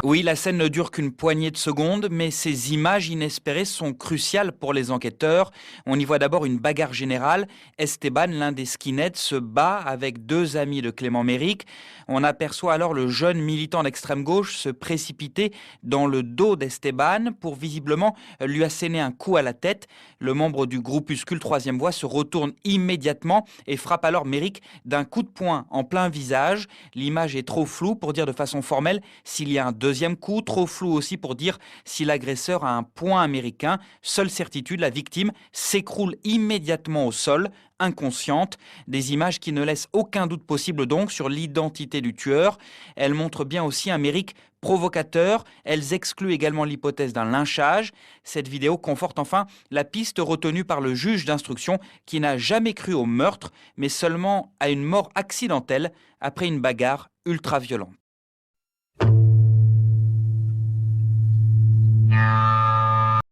Oui, la scène ne dure qu'une poignée de secondes, mais ces images inespérées sont cruciales pour les enquêteurs. On y voit d'abord une bagarre générale. Esteban, l'un des skinheads, se bat avec deux amis de Clément Méric. On aperçoit alors le jeune militant d'extrême gauche se précipiter dans le dos d'Esteban pour visiblement lui asséner un coup à la tête. Le membre du groupuscule Troisième Voie se retourne immédiatement et frappe alors Méric d'un coup de poing en plein visage. L'image est trop floue pour dire de façon formelle s'il y a un deuxième coup, trop flou aussi pour dire si l'agresseur a un poing américain. Seule certitude, la victime s'écroule immédiatement au sol, inconsciente. Des images qui ne laissent aucun doute possible donc sur l'identité du tueur. Elles montrent bien aussi un Méric provocateur. Elles excluent également l'hypothèse d'un lynchage. Cette vidéo conforte enfin la piste retenue par le juge d'instruction qui n'a jamais cru au meurtre, mais seulement à une mort accidentelle après une bagarre ultra-violente.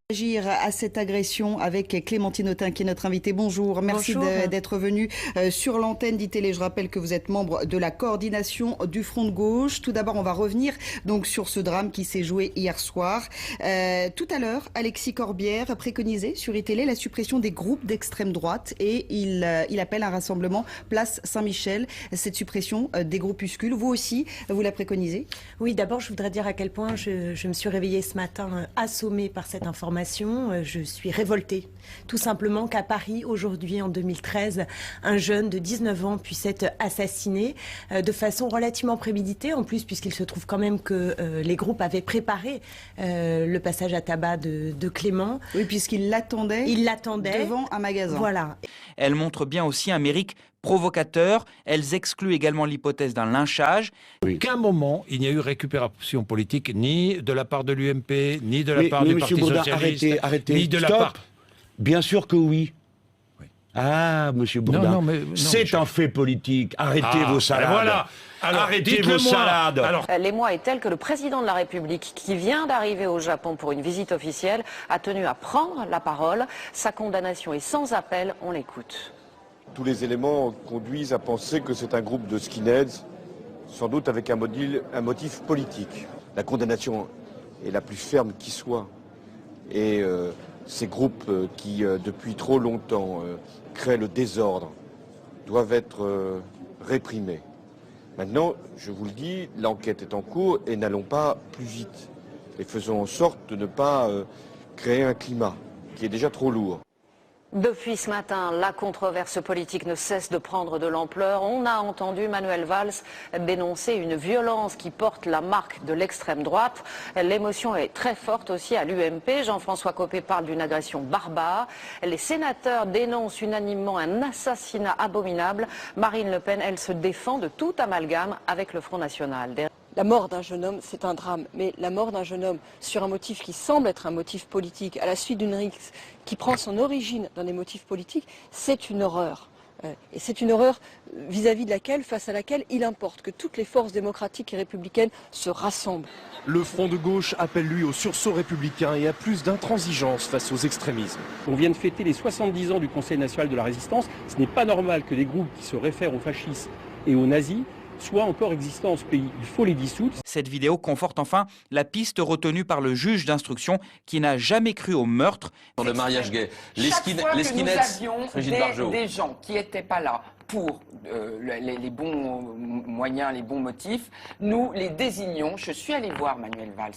Agir à cette agression avec Clémentine Autain qui est notre invitée. Bonjour, merci d'être venue sur l'antenne d'ITélé. Je rappelle que vous êtes membre de la coordination du Front de Gauche. Tout d'abord, on va revenir donc sur ce drame qui s'est joué hier soir. Tout à l'heure, Alexis Corbière préconisait sur ITélé la suppression des groupes d'extrême droite et il appelle un rassemblement place Saint-Michel. Cette suppression des groupuscules, vous aussi, vous la préconisez? Oui, d'abord, je voudrais dire à quel point je me suis réveillée ce matin assommée par cette information. Je suis révoltée, tout simplement qu'à Paris, aujourd'hui, en 2013, un jeune de 19 ans puisse être assassiné de façon relativement préméditée, en plus, puisqu'il se trouve quand même que les groupes avaient préparé le passage à tabac de Clément. Oui, puisqu'il l'attendait devant un magasin. Voilà. Elle montre bien aussi un Méric provocateur. Elles excluent également l'hypothèse d'un lynchage. À aucun moment, il n'y a eu récupération politique, ni de la part de l'UMP, ni de la part du Parti socialiste, ni de la part... Bien sûr que oui. Ah, monsieur Bourdin, c'est un fait politique. Arrêtez vos salades. Voilà. Alors, arrêtez vos salades. L'émoi est tel que le président de la République, qui vient d'arriver au Japon pour une visite officielle, a tenu à prendre la parole. Sa condamnation est sans appel. On l'écoute. Tous les éléments conduisent à penser que c'est un groupe de skinheads, sans doute avec un motif politique. La condamnation est la plus ferme qui soit. Et ces groupes qui, depuis trop longtemps, créent le désordre, doivent être réprimés. Maintenant, je vous le dis, l'enquête est en cours et n'allons pas plus vite. Et faisons en sorte de ne pas créer un climat qui est déjà trop lourd. Depuis ce matin, la controverse politique ne cesse de prendre de l'ampleur. On a entendu Manuel Valls dénoncer une violence qui porte la marque de l'extrême droite. L'émotion est très forte aussi à l'UMP. Jean-François Copé parle d'une agression barbare. Les sénateurs dénoncent unanimement un assassinat abominable. Marine Le Pen, elle se défend de tout amalgame avec le Front National. La mort d'un jeune homme, c'est un drame, mais la mort d'un jeune homme sur un motif qui semble être un motif politique, à la suite d'une rixe qui prend son origine dans des motifs politiques, c'est une horreur. Et c'est une horreur vis-à-vis de laquelle, face à laquelle, il importe que toutes les forces démocratiques et républicaines se rassemblent. Le Front de Gauche appelle lui au sursaut républicain et à plus d'intransigeance face aux extrémismes. On vient de fêter les 70 ans du Conseil national de la résistance. Ce n'est pas normal que des groupes qui se réfèrent aux fascistes et aux nazis soient encore existants en ce pays. Il faut les dissoudre. Cette vidéo conforte enfin la piste retenue par le juge d'instruction qui n'a jamais cru au meurtre. Dans le mariage gay, les skinheads, nous avions des gens qui n'étaient pas là pour les bons moyens, les bons motifs, nous les désignions. Je suis allé voir Manuel Valls.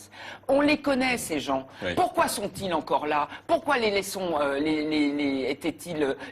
On les connaît, ces gens. Oui. Pourquoi sont-ils encore là? Pourquoi étaient-ils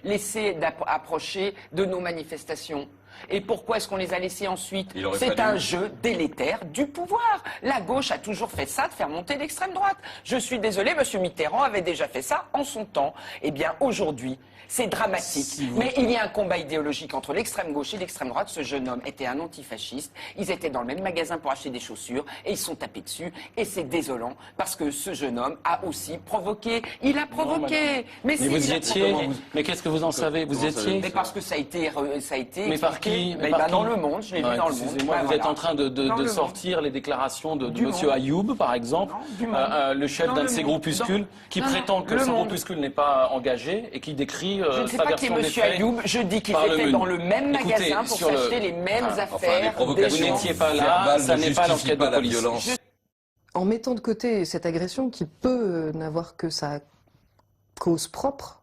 laissés approcher de nos manifestations? Et pourquoi est-ce qu'on les a laissés ensuite? C'est un jeu délétère du pouvoir. La gauche a toujours fait ça, de faire monter l'extrême droite. Je suis désolé, M. Mitterrand avait déjà fait ça en son temps. Eh bien, aujourd'hui, c'est dramatique. Mais il y a un combat idéologique entre l'extrême gauche et l'extrême droite. Ce jeune homme était un antifasciste. Ils étaient dans le même magasin pour acheter des chaussures et ils sont tapés dessus. Et c'est désolant parce que ce jeune homme a aussi provoqué. Il a provoqué. Mais vous y étiez. Mais qu'est-ce que vous en savez? Vous étiez? Mais parce que ça a été. Mais par qui? Dans le monde, je l'ai vu dans le monde. Excusez-moi, vous êtes en train de sortir les déclarations de M. Ayoub, par exemple, le chef d'un de ces groupuscules, qui prétend que ce groupuscule n'est pas engagé et qui décrit sa version des faits. Je ne sais pas qui est M. Ayoub, je dis qu'il était dans le même magasin pour s'acheter les mêmes affaires. Vous n'étiez pas là, ça n'est pas l'enquête de police. en mettant de côté cette agression qui peut n'avoir que sa cause propre,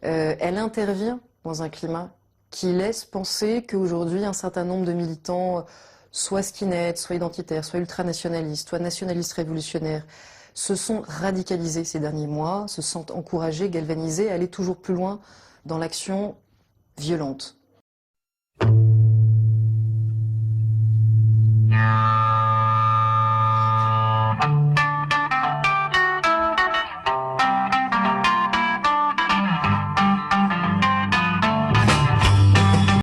elle intervient dans un climat qui laisse penser qu'aujourd'hui un certain nombre de militants, soit skinheads, soit identitaires, soit ultranationalistes, soit nationalistes révolutionnaires, se sont radicalisés ces derniers mois, se sentent encouragés, galvanisés à aller toujours plus loin dans l'action violente.